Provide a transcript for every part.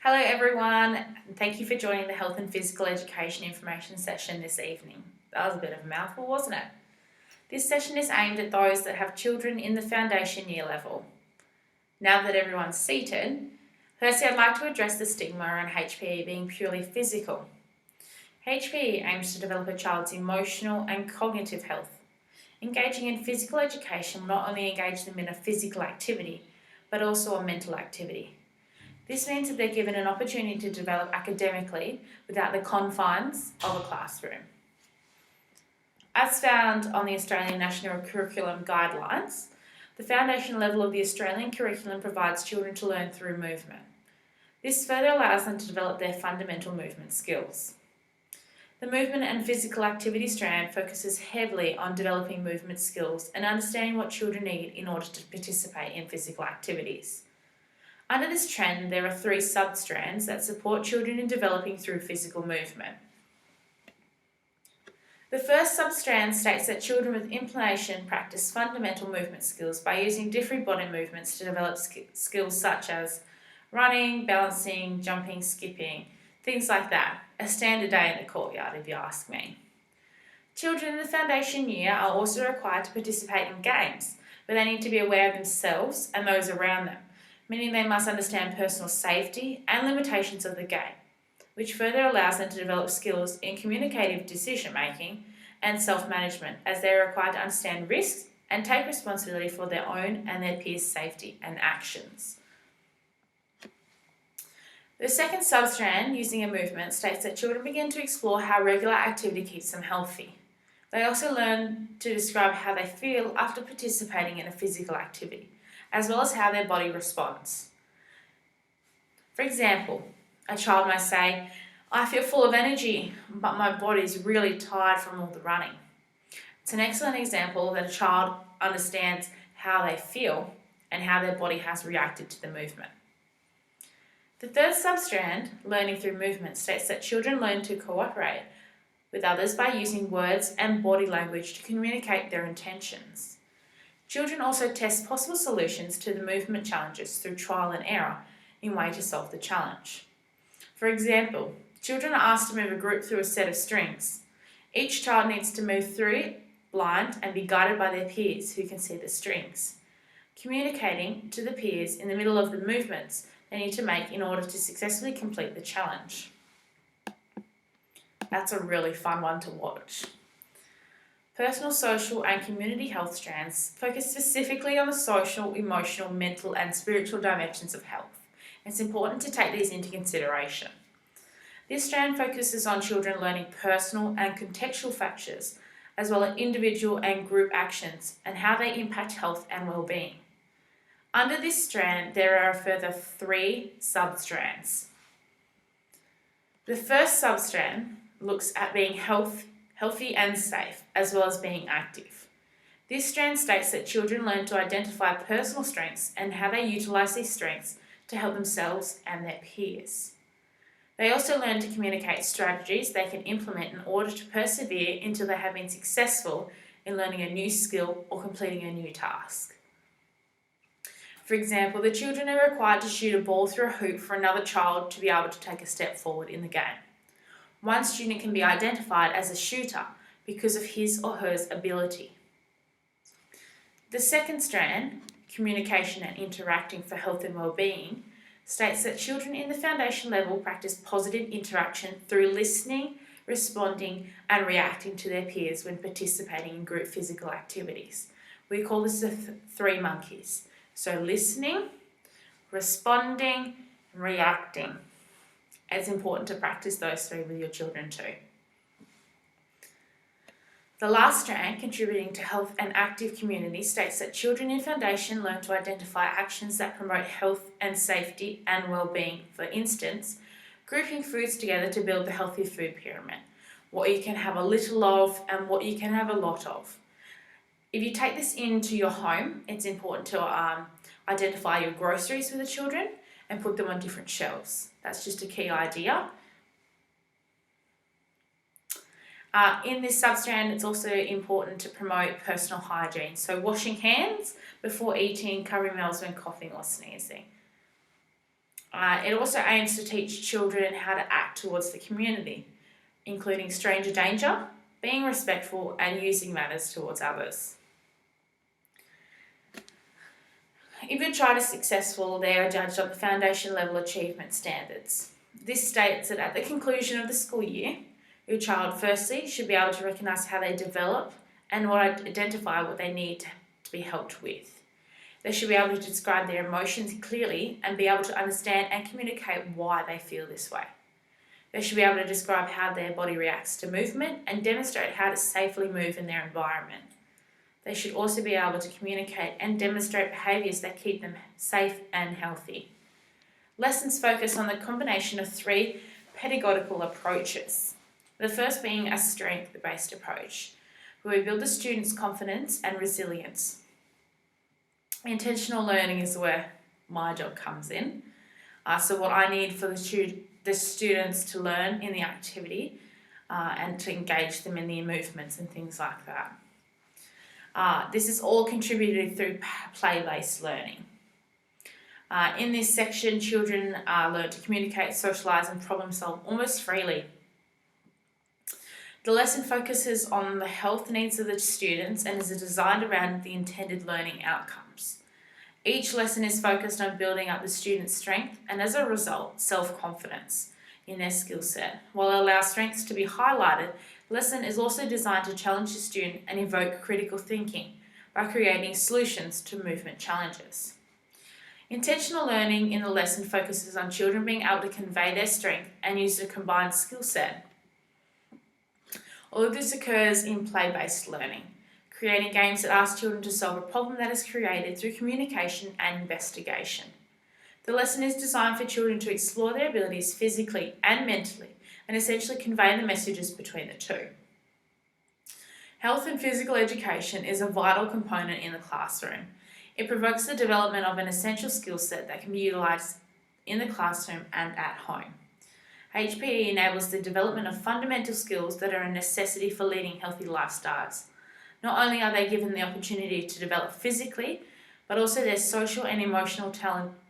Hello everyone, and thank you for joining the Health and Physical Education information session this evening. That was a bit of a mouthful, wasn't it? This session is aimed at those that have children in the foundation year level. Now that everyone's seated, firstly I'd like to address the stigma around HPE being purely physical. HPE aims to develop a child's emotional and cognitive health. Engaging in physical education will not only engage them in a physical activity, but also a mental activity. This means that they're given an opportunity to develop academically without the confines of a classroom. As found on the Australian National Curriculum Guidelines, the foundation level of the Australian curriculum provides children to learn through movement. This further allows them to develop their fundamental movement skills. The movement and physical activity strand focuses heavily on developing movement skills and understanding what children need in order to participate in physical activities. Under this trend, there are 3 sub-strands that support children in developing through physical movement. The first sub-strand states that children with inflammation practice fundamental movement skills by using different body movements to develop skills such as running, balancing, jumping, skipping, things like that. A standard day in the courtyard, if you ask me. Children in the foundation year are also required to participate in games, but they need to be aware of themselves and those around them, meaning they must understand personal safety and limitations of the game, which further allows them to develop skills in communicative decision-making and self-management, as they are required to understand risks and take responsibility for their own and their peers' safety and actions. The second substrand, using a movement, states that children begin to explore how regular activity keeps them healthy. They also learn to describe how they feel after participating in a physical activity, as well as how their body responds. For example, a child may say, "I feel full of energy, but my body is really tired from all the running." It's an excellent example that a child understands how they feel and how their body has reacted to the movement. The third substrand, learning through movement, states that children learn to cooperate with others by using words and body language to communicate their intentions. Children also test possible solutions to the movement challenges through trial and error in way to solve the challenge. For example, children are asked to move a group through a set of strings. Each child needs to move through it blind and be guided by their peers who can see the strings. Communicating to the peers in the middle of the movements they need to make in order to successfully complete the challenge. That's a really fun one to watch. Personal, social and community health strands focus specifically on the social, emotional, mental and spiritual dimensions of health. It's important to take these into consideration. This strand focuses on children learning personal and contextual factors, as well as individual and group actions and how they impact health and well-being. Under this strand, there are a further 3 sub-strands. The first sub-strand looks at being healthy and safe, as well as being active. This strand states that children learn to identify personal strengths and how they utilise these strengths to help themselves and their peers. They also learn to communicate strategies they can implement in order to persevere until they have been successful in learning a new skill or completing a new task. For example, the children are required to shoot a ball through a hoop for another child to be able to take a step forward in the game. One student can be identified as a shooter because of his or her ability. The second strand, communication and interacting for health and well-being, states that children in the foundation level practice positive interaction through listening, responding and reacting to their peers when participating in group physical activities. We call this the 3 monkeys. So listening, responding and reacting. It's important to practice those 3 with your children too. The last strand, contributing to health and active community, states that children in foundation learn to identify actions that promote health and safety and well-being. For instance, grouping foods together to build the healthy food pyramid, what you can have a little of and what you can have a lot of. If you take this into your home, it's important to identify your groceries with the children and put them on different shelves. That's just a key idea. In this substrand, it's also important to promote personal hygiene. So washing hands before eating, covering mouths when coughing or sneezing. It also aims to teach children how to act towards the community, including stranger danger, being respectful, and using manners towards others. If your child is successful, they are judged on the foundation level achievement standards. This states that at the conclusion of the school year, your child firstly should be able to recognise how they develop and identify what they need to be helped with. They should be able to describe their emotions clearly and be able to understand and communicate why they feel this way. They should be able to describe how their body reacts to movement and demonstrate how to safely move in their environment. They should also be able to communicate and demonstrate behaviours that keep them safe and healthy. Lessons focus on the combination of 3 pedagogical approaches. The first being a strength-based approach, where we build the students' confidence and resilience. Intentional learning is where my job comes in. So what I need for the students to learn in the activity and to engage them in the movements and things like that. This is all contributed through play-based learning. In this section, children learn to communicate, socialise and problem solve almost freely. The lesson focuses on the health needs of the students and is designed around the intended learning outcomes. Each lesson is focused on building up the student's strength and, as a result, self-confidence in their skill set. While it allows strengths to be highlighted, the lesson is also designed to challenge the student and evoke critical thinking by creating solutions to movement challenges. Intentional learning in the lesson focuses on children being able to convey their strength and use a combined skill set. All of this occurs in play-based learning, creating games that ask children to solve a problem that is created through communication and investigation. The lesson is designed for children to explore their abilities physically and mentally and essentially convey the messages between the two. Health and physical education is a vital component in the classroom. It provokes the development of an essential skill set that can be utilised in the classroom and at home. HPE enables the development of fundamental skills that are a necessity for leading healthy lifestyles. Not only are they given the opportunity to develop physically, but also their social and emotional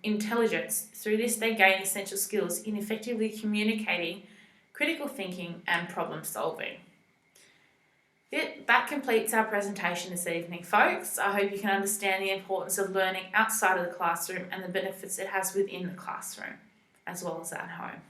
intelligence. Through this, they gain essential skills in effectively communicating, critical thinking, and problem solving. That completes our presentation this evening, folks. I hope you can understand the importance of learning outside of the classroom and the benefits it has within the classroom, as well as at home.